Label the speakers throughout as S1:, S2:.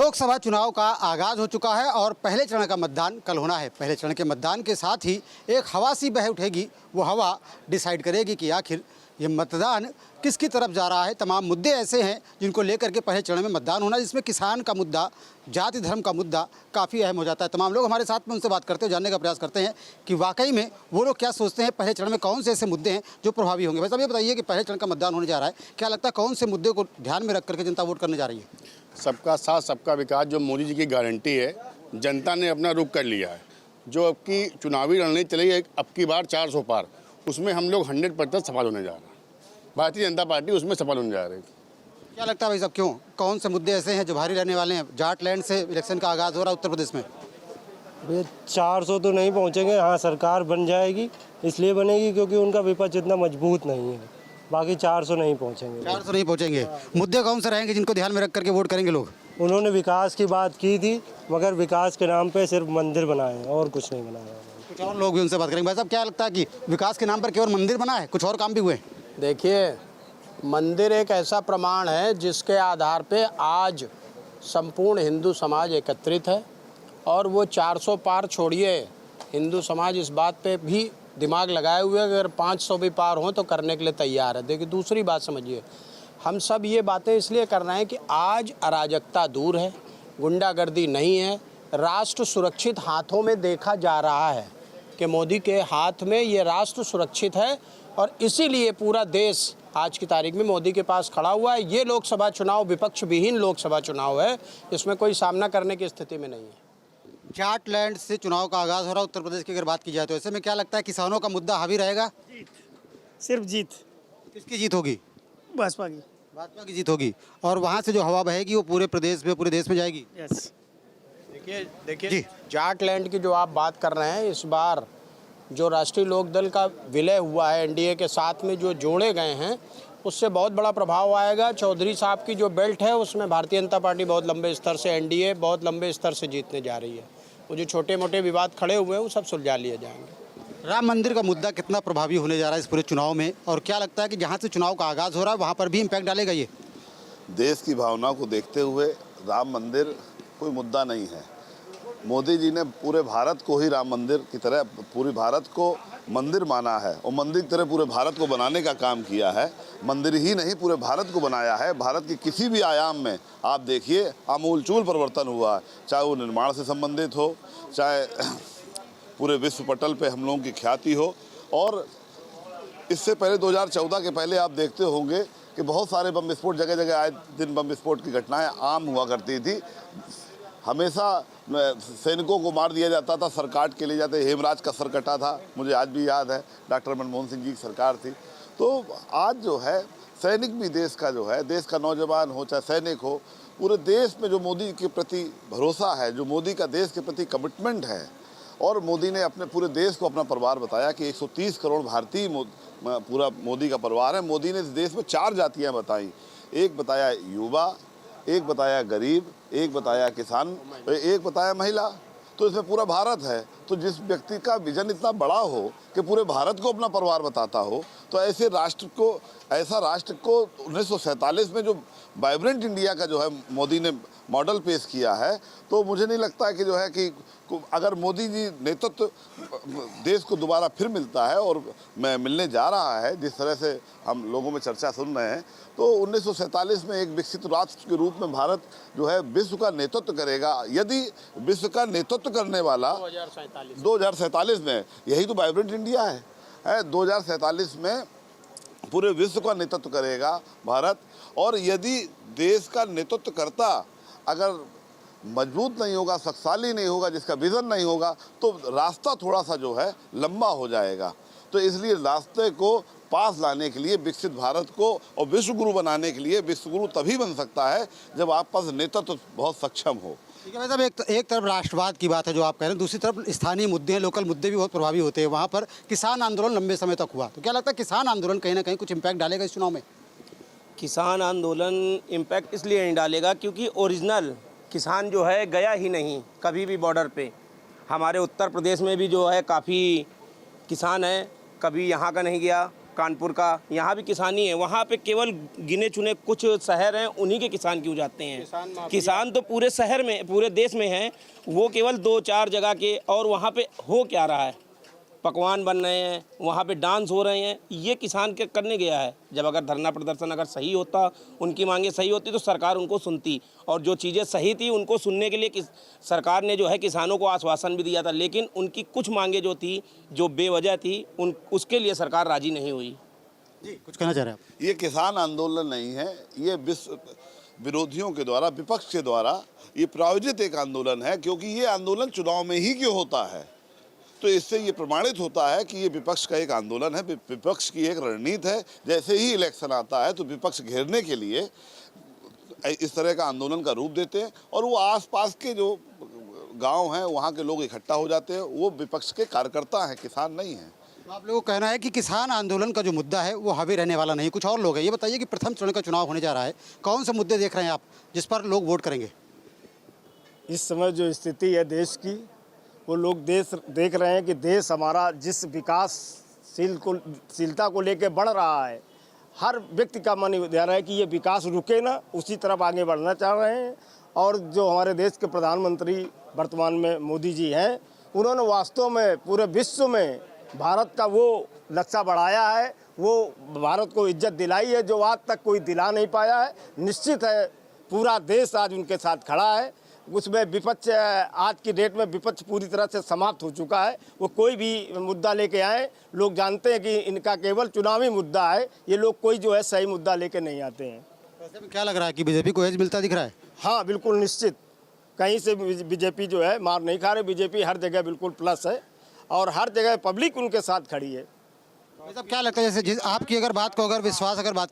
S1: लोकसभा चुनाव का आगाज़ हो चुका है और पहले चरण का मतदान कल होना है। पहले चरण के मतदान के साथ ही एक हवा सी बह उठेगी। वो हवा डिसाइड करेगी कि आखिर ये मतदान किसकी तरफ जा रहा है। तमाम मुद्दे ऐसे हैं जिनको लेकर के पहले चरण में मतदान होना, जिसमें किसान का मुद्दा, जाति धर्म का मुद्दा काफ़ी अहम हो जाता है। तमाम लोग हमारे साथ में उनसे बात करते हैं, जानने का प्रयास करते हैं कि वाकई में वो लोग क्या सोचते हैं, पहले चरण में कौन से ऐसे मुद्दे हैं जो प्रभावी होंगे। वैसे अब ये बताइए कि पहले चरण का मतदान होने जा रहा है, क्या लगता है कौन से मुद्दे को ध्यान में रख करके जनता वोट करने जा रही है?
S2: सबका साथ सबका विकास जो मोदी जी की गारंटी है, जनता ने अपना रुख कर लिया है। जो अब की चुनावी रणनीति चली है, अब की बार 400 पार, उसमें हम लोग 100% सफल होने जा रहे हैं। भारतीय जनता पार्टी उसमें सफल होने जा रही है।
S1: क्या लगता है भाई साहब, क्यों, कौन से मुद्दे ऐसे हैं जो भारी रहने वाले हैं? जाटलैंड से इलेक्शन का आगाज़ हो रहा है उत्तर प्रदेश में।
S3: भैया 400 तो नहीं पहुंचेंगे। हाँ, सरकार बन जाएगी, इसलिए बनेगी क्योंकि उनका विपक्ष इतना मजबूत नहीं है। बाकी 400 नहीं पहुंचेंगे।
S1: 400 नहीं पहुंचेंगे। मुद्दे कौन से रहेंगे जिनको ध्यान में रख करके वोट करेंगे लोग?
S3: उन्होंने विकास की बात की थी, मगर विकास के नाम पे सिर्फ मंदिर बनाए हैं और कुछ नहीं बनाया।
S1: कुछ और लोग भी उनसे बात करेंगे। भाई साहब, क्या लगता है कि विकास के नाम पर केवल मंदिर बना है, कुछ और काम भी हुए?
S4: देखिए, मंदिर एक ऐसा प्रमाण है जिसके आधार पे आज संपूर्ण हिंदू समाज एकत्रित है और वो 400 पार छोड़िए, हिंदू समाज इस बात पे भी दिमाग लगाए हुए है, अगर 500 भी पार हों तो करने के लिए तैयार है। देखिए, दूसरी बात समझिए, हम सब ये बातें इसलिए कर रहे हैं कि आज अराजकता दूर है, गुंडागर्दी नहीं है, राष्ट्र सुरक्षित हाथों में देखा जा रहा है कि मोदी के हाथ में ये राष्ट्र सुरक्षित है और इसीलिए पूरा देश आज की तारीख में मोदी के पास खड़ा हुआ है। ये लोकसभा चुनाव विपक्ष विहीन लोकसभा चुनाव है, इसमें कोई सामना करने की स्थिति में नहीं है।
S1: जाटलैंड से चुनाव का आगाज़ हो रहा है उत्तर प्रदेश की अगर बात की जाए तो ऐसे में क्या लगता है किसानों का मुद्दा हावी रहेगा?
S5: सिर्फ जीत।
S1: किसकी जीत होगी?
S5: भाजपा की।
S1: भाजपा की जीत होगी। और वहाँ से जो हवा बहेगी वो पूरे प्रदेश में, पूरे देश में जाएगी।
S5: यस।
S4: देखिए जाटलैंड की जो आप बात कर रहे हैं, इस बार जो राष्ट्रीय लोकदल का विलय हुआ है एनडीए के साथ में, जो जोड़े गए हैं, उससे बहुत बड़ा प्रभाव आएगा। चौधरी साहब की जो बेल्ट है उसमें भारतीय जनता पार्टी बहुत लंबे स्तर से, एनडीए बहुत लंबे स्तर से जीतने जा रही है। वो जो छोटे मोटे विवाद खड़े हुए हैं वो सब सुलझा लिए जाएंगे।
S1: राम मंदिर का मुद्दा कितना प्रभावी होने जा रहा है इस पूरे चुनाव में, और क्या लगता है कि जहाँ से चुनाव का आगाज़ हो रहा है वहाँ पर भी इम्पैक्ट डालेगा ये?
S6: देश की भावना को देखते हुए राम मंदिर कोई मुद्दा नहीं है। मोदी जी ने पूरे भारत को ही राम मंदिर की तरह, पूरे भारत को मंदिर माना है और मंदिर की तरह पूरे भारत को बनाने का काम किया है। मंदिर ही नहीं, पूरे भारत को बनाया है। भारत के किसी भी आयाम में आप देखिए आमूलचूल परिवर्तन हुआ है, चाहे वो निर्माण से संबंधित हो, चाहे पूरे विश्व पटल पे हम लोगों की ख्याति हो। और इससे पहले 2014 के पहले आप देखते होंगे कि बहुत सारे बम विस्फोट, जगह जगह आए दिन बम विस्फोट की घटनाएं आम हुआ करती थी। हमेशा सैनिकों को मार दिया जाता था, सर काट के ले जाते। हेमराज का सर कटा था, मुझे आज भी याद है, डॉक्टर मनमोहन सिंह जी की सरकार थी। तो आज जो है सैनिक भी देश का जो है, देश का नौजवान हो चाहे सैनिक हो, पूरे देश में जो मोदी के प्रति भरोसा है, जो मोदी का देश के प्रति कमिटमेंट है, और मोदी ने अपने पूरे देश को अपना परिवार बताया कि 130 करोड़ भारतीय पूरा मोदी का परिवार है। मोदी ने इस देश में 4 जातियाँ बताई, एक बताया युवा, एक बताया गरीब, एक बताया किसान, एक बताया महिला। तो इसमें पूरा भारत है। तो जिस व्यक्ति का विजन इतना बड़ा हो कि पूरे भारत को अपना परिवार बताता हो, तो ऐसे राष्ट्र को, ऐसा राष्ट्र को 1947 में जो वाइब्रेंट इंडिया का जो है मोदी ने मॉडल पेश किया है, तो मुझे नहीं लगता है कि जो है कि अगर मोदी जी नेतृत्व देश को दोबारा फिर मिलता है और मिलने जा रहा है, जिस तरह से हम लोगों में चर्चा सुन रहे हैं, तो 1947 में एक विकसित राष्ट्र के रूप में भारत जो है विश्व का नेतृत्व करेगा। यदि विश्व का नेतृत्व करने वाला 2047 में, यही तो वाइब्रेंट इंडिया है 2047 में पूरे विश्व का नेतृत्व करेगा भारत। और यदि देश का नेतृत्व करता अगर मजबूत नहीं होगा, शक्तिशाली नहीं होगा, जिसका विजन नहीं होगा, तो रास्ता थोड़ा सा जो है लंबा हो जाएगा। तो इसलिए रास्ते को पास लाने के लिए, विकसित भारत को और विश्व गुरु बनाने के लिए, विश्व गुरु तभी बन सकता है जब आप पास नेतृत्व बहुत सक्षम हो।
S1: ठीक है भाई साहब, एक तरफ राष्ट्रवाद की बात है जो आप कह रहे हैं, दूसरी तरफ स्थानीय मुद्दे हैं, लोकल मुद्दे भी बहुत प्रभावी होते हैं। वहाँ पर किसान आंदोलन लंबे समय तक हुआ, तो क्या लगता है किसान आंदोलन कहीं ना कहीं कुछ इम्पैक्ट डालेगा इस चुनाव में?
S7: किसान आंदोलन इम्पैक्ट इसलिए नहीं डालेगा क्योंकि ओरिजिनल किसान जो है गया ही नहीं कभी भी बॉर्डर पे। हमारे उत्तर प्रदेश में भी जो है काफ़ी किसान है, कभी यहाँ का नहीं गया, कानपुर का, यहाँ भी किसानी है। वहाँ पे केवल गिने चुने कुछ शहर हैं, उन्हीं के किसान क्यों जाते हैं? किसान तो पूरे शहर में, पूरे देश में हैं, वो केवल 2-4 जगह के। और वहाँ पे हो क्या रहा है? पकवान बन रहे हैं, वहाँ पे डांस हो रहे हैं। ये किसान के करने गया है। जब अगर धरना प्रदर्शन अगर सही होता, उनकी मांगे सही होती, तो सरकार उनको सुनती। और जो चीज़ें सही थी उनको सुनने के लिए सरकार ने जो है किसानों को आश्वासन भी दिया था, लेकिन उनकी कुछ मांगे जो थी, जो बेवजह थी, उसके लिए सरकार राजी नहीं हुई।
S1: जी, कुछ कहना चाह रहे हैं आप?
S6: ये किसान आंदोलन नहीं है, ये विरोधियों के द्वारा, विपक्ष के द्वारा ये प्रायोजित एक आंदोलन है, क्योंकि ये आंदोलन चुनाव में ही क्यों होता है। तो इससे ये प्रमाणित होता है कि ये विपक्ष का एक आंदोलन है, विपक्ष की एक रणनीति है। जैसे ही इलेक्शन आता है तो विपक्ष घेरने के लिए इस तरह का आंदोलन का रूप देते हैं, और वो आसपास के जो गांव हैं वहाँ के लोग इकट्ठा हो जाते हैं। वो विपक्ष के कार्यकर्ता हैं, किसान नहीं हैं।
S1: तो आप लोगों का कहना है कि किसान आंदोलन का जो मुद्दा है वो हावी रहने वाला नहीं। कुछ और लोग हैं, ये बताइए कि प्रथम चरण का चुनाव होने जा रहा है, कौन से मुद्दे देख रहे हैं आप जिस पर लोग वोट करेंगे?
S5: इस समय जो स्थिति है देश की, वो लोग देख रहे हैं कि देश हमारा जिस विकासशीलता को लेकर बढ़ रहा है, हर व्यक्ति का मन यह रहा है कि ये विकास रुके ना, उसी तरफ आगे बढ़ना चाह रहे हैं। और जो हमारे देश के प्रधानमंत्री वर्तमान में मोदी जी हैं, उन्होंने वास्तव में पूरे विश्व में भारत का वो नक्शा बढ़ाया है, वो भारत को इज्जत दिलाई है जो आज तक कोई दिला नहीं पाया है। निश्चित है पूरा देश आज उनके साथ खड़ा है। उसमें विपक्ष, आज की डेट में विपक्ष पूरी तरह से समाप्त हो चुका है। वो कोई भी मुद्दा लेके आए, लोग जानते हैं कि इनका केवल चुनावी मुद्दा है। ये लोग कोई जो है सही मुद्दा लेके नहीं आते हैं।
S1: ऐसे में क्या लग रहा है कि बीजेपी को एज मिलता दिख रहा है?
S5: हाँ, बिल्कुल निश्चित। कहीं से बीजेपी जो है मार नहीं खा रही। बीजेपी हर जगह बिल्कुल प्लस है और हर जगह पब्लिक उनके साथ खड़ी है।
S1: भाई साहब, क्या लगता है जैसे आपकी अगर बात को अगर बात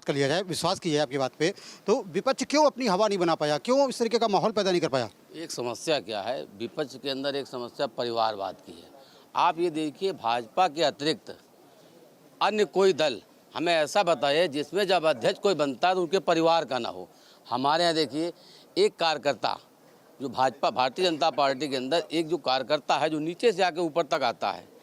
S1: कर लिया जाए, विश्वास की जाए आपकी बात पे, तो विपक्ष क्यों अपनी हवा नहीं बना पाया? क्यों इस तरीके का माहौल पैदा नहीं कर पाया?
S8: एक समस्या क्या है, विपक्ष के अंदर एक समस्या परिवारवाद की है। आप ये देखिए, भाजपा के अतिरिक्त अन्य कोई दल हमें ऐसा बताए जिसमें जब अध्यक्ष कोई बनता है तो उनके परिवार का ना हो। हमारे यहाँ देखिए, एक कार्यकर्ता जो भाजपा भारतीय जनता पार्टी के अंदर एक जो कार्यकर्ता है जो नीचे से आके ऊपर तक आता है।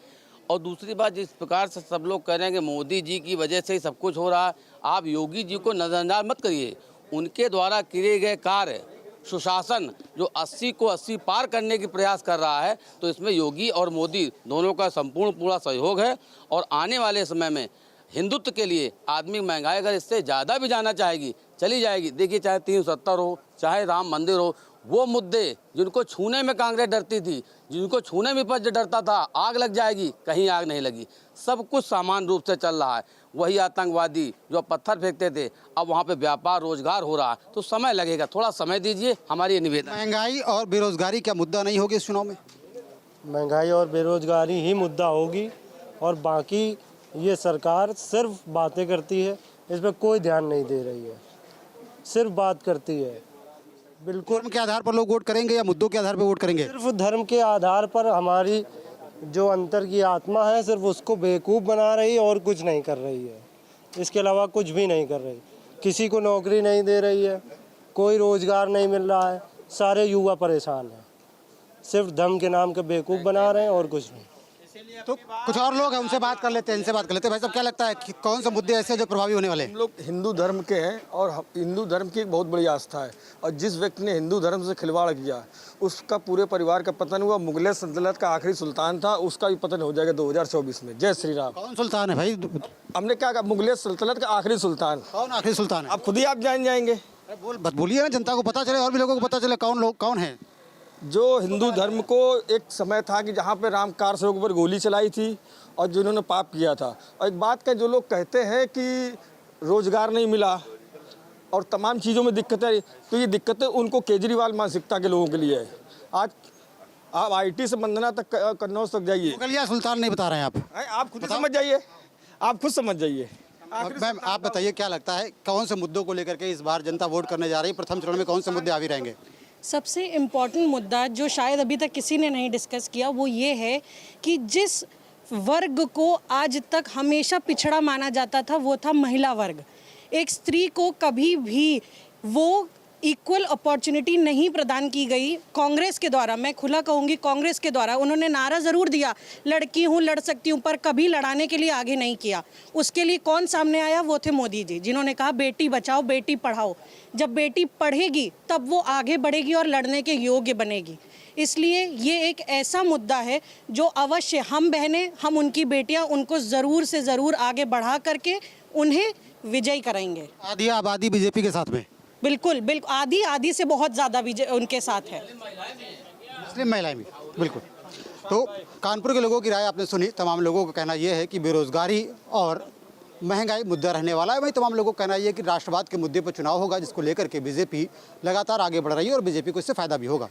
S8: और दूसरी बात, जिस प्रकार से सब लोग कह रहे हैं कि मोदी जी की वजह से ही सब कुछ हो रहा है, आप योगी जी को नज़रअंदाज मत करिए। उनके द्वारा किए गए कार्य, सुशासन जो 80 को 80 पार करने की प्रयास कर रहा है, तो इसमें योगी और मोदी दोनों का संपूर्ण पूरा सहयोग है। और आने वाले समय में हिंदुत्व के लिए आदमी महंगाई अगर इससे ज़्यादा भी जाना चाहेगी, चली जाएगी। देखिए, चाहे 370 हो, चाहे राम मंदिर हो, वो मुद्दे जिनको छूने में कांग्रेस डरती थी, जिनको छूने में विपक्ष डरता था, आग लग जाएगी, कहीं आग नहीं लगी। सब कुछ सामान्य रूप से चल रहा है। वही आतंकवादी जो पत्थर फेंकते थे, अब वहाँ पे व्यापार रोजगार हो रहा है। तो समय लगेगा, थोड़ा समय दीजिए, हमारी ये निवेदन है।
S1: महंगाई और बेरोजगारी क्या मुद्दा नहीं होगी इस चुनाव में?
S3: महंगाई और बेरोजगारी ही मुद्दा होगी, और बाकी ये सरकार सिर्फ बातें करती है, इस पर कोई ध्यान नहीं दे रही है, सिर्फ बात करती है। बिल्कुल
S1: धर्म के आधार पर लोग वोट करेंगे या मुद्दों के आधार पर वोट करेंगे?
S3: सिर्फ धर्म के आधार पर हमारी जो अंतर की आत्मा है, सिर्फ उसको बेवकूफ़ बना रही है और कुछ नहीं कर रही है। इसके अलावा कुछ भी नहीं कर रही। किसी को नौकरी नहीं दे रही है, कोई रोज़गार नहीं मिल रहा है, सारे युवा परेशान हैं। सिर्फ धर्म के नाम के बेवकूफ़ बना रहे हैं और कुछ नहीं।
S1: तो कुछ और लोग हैं, उनसे बात कर लेते हैं, इनसे बात कर लेते हैं। भाई साहब, क्या लगता है कि कौन से मुद्दे ऐसे जो प्रभावी होने वाले हैं?
S9: हम लोग हिंदू धर्म के हैं और हिंदू धर्म की एक बहुत बड़ी आस्था है, और जिस व्यक्ति ने हिंदू धर्म से खिलवाड़ किया उसका पूरे परिवार का पतन हुआ। मुगल सल्तनत का आखिरी सुल्तान था, उसका भी पतन हो जाएगा 2024 में। जय श्री राम।
S1: कौन सुल्तान है भाई?
S9: हमने क्या कहा, मुगल सल्तनत का आखिरी सुल्तान।
S1: कौन आखिरी सुल्तान है?
S9: अब खुद ही आप जान जाएंगे।
S1: बोलिए ना, जनता को पता चले और भी लोगों को पता चले कौन है।
S9: जो हिंदू धर्म को एक समय था कि जहाँ पे राम कार सेवक पर गोली चलाई थी और जिन्होंने पाप किया था। और एक बात का, जो लोग कहते हैं कि रोजगार नहीं मिला और तमाम चीज़ों में दिक्कतें, तो ये दिक्कतें उनको केजरीवाल मानसिकता के लोगों के लिए है। आज आप IT से बंदना तक, कन्नौज तक जाइए,
S1: मुगलिया सुल्तान नहीं बता रहे हैं
S9: आप खुद समझ जाइए, आप खुद समझ जाइए।
S1: मैम, आप बताइए, क्या लगता है कौन से मुद्दों को लेकर के इस बार जनता वोट करने जा रही है? प्रथम चरण में कौन से मुद्दे हावी रहेंगे?
S10: सबसे इम्पॉर्टेंट मुद्दा जो शायद अभी तक किसी ने नहीं डिस्कस किया, वो ये है कि जिस वर्ग को आज तक हमेशा पिछड़ा माना जाता था, वो था महिला वर्ग। एक स्त्री को कभी भी वो इक्वल अपॉर्चुनिटी नहीं प्रदान की गई कांग्रेस के द्वारा। मैं खुला कहूँगी कांग्रेस के द्वारा। उन्होंने नारा ज़रूर दिया लड़की हूँ लड़ सकती हूँ, पर कभी लड़ाने के लिए आगे नहीं किया। उसके लिए कौन सामने आया? वो थे मोदी जी, जिन्होंने कहा बेटी बचाओ बेटी पढ़ाओ। जब बेटी पढ़ेगी तब वो आगे बढ़ेगी और लड़ने के योग्य बनेगी। इसलिए ये एक ऐसा मुद्दा है जो अवश्य हम बहनें, हम उनकी बेटियां, उनको ज़रूर से ज़रूर आगे बढ़ा करके उन्हें विजयी कराएंगे।
S1: आधी आबादी बीजेपी के साथ में,
S10: बिल्कुल बिल्कुल, आधी से बहुत ज़्यादा विजय उनके साथ है।
S1: मुस्लिम महिलाएं भी, बिल्कुल। तो कानपुर के लोगों की राय आपने सुनी। तमाम लोगों का कहना यह है कि बेरोजगारी और महंगाई मुद्दा रहने वाला है। वहीं तमाम लोगों का कहना यह है कि राष्ट्रवाद के मुद्दे पर चुनाव होगा, जिसको लेकर के बीजेपी लगातार आगे बढ़ रही है और बीजेपी को इससे फायदा भी होगा।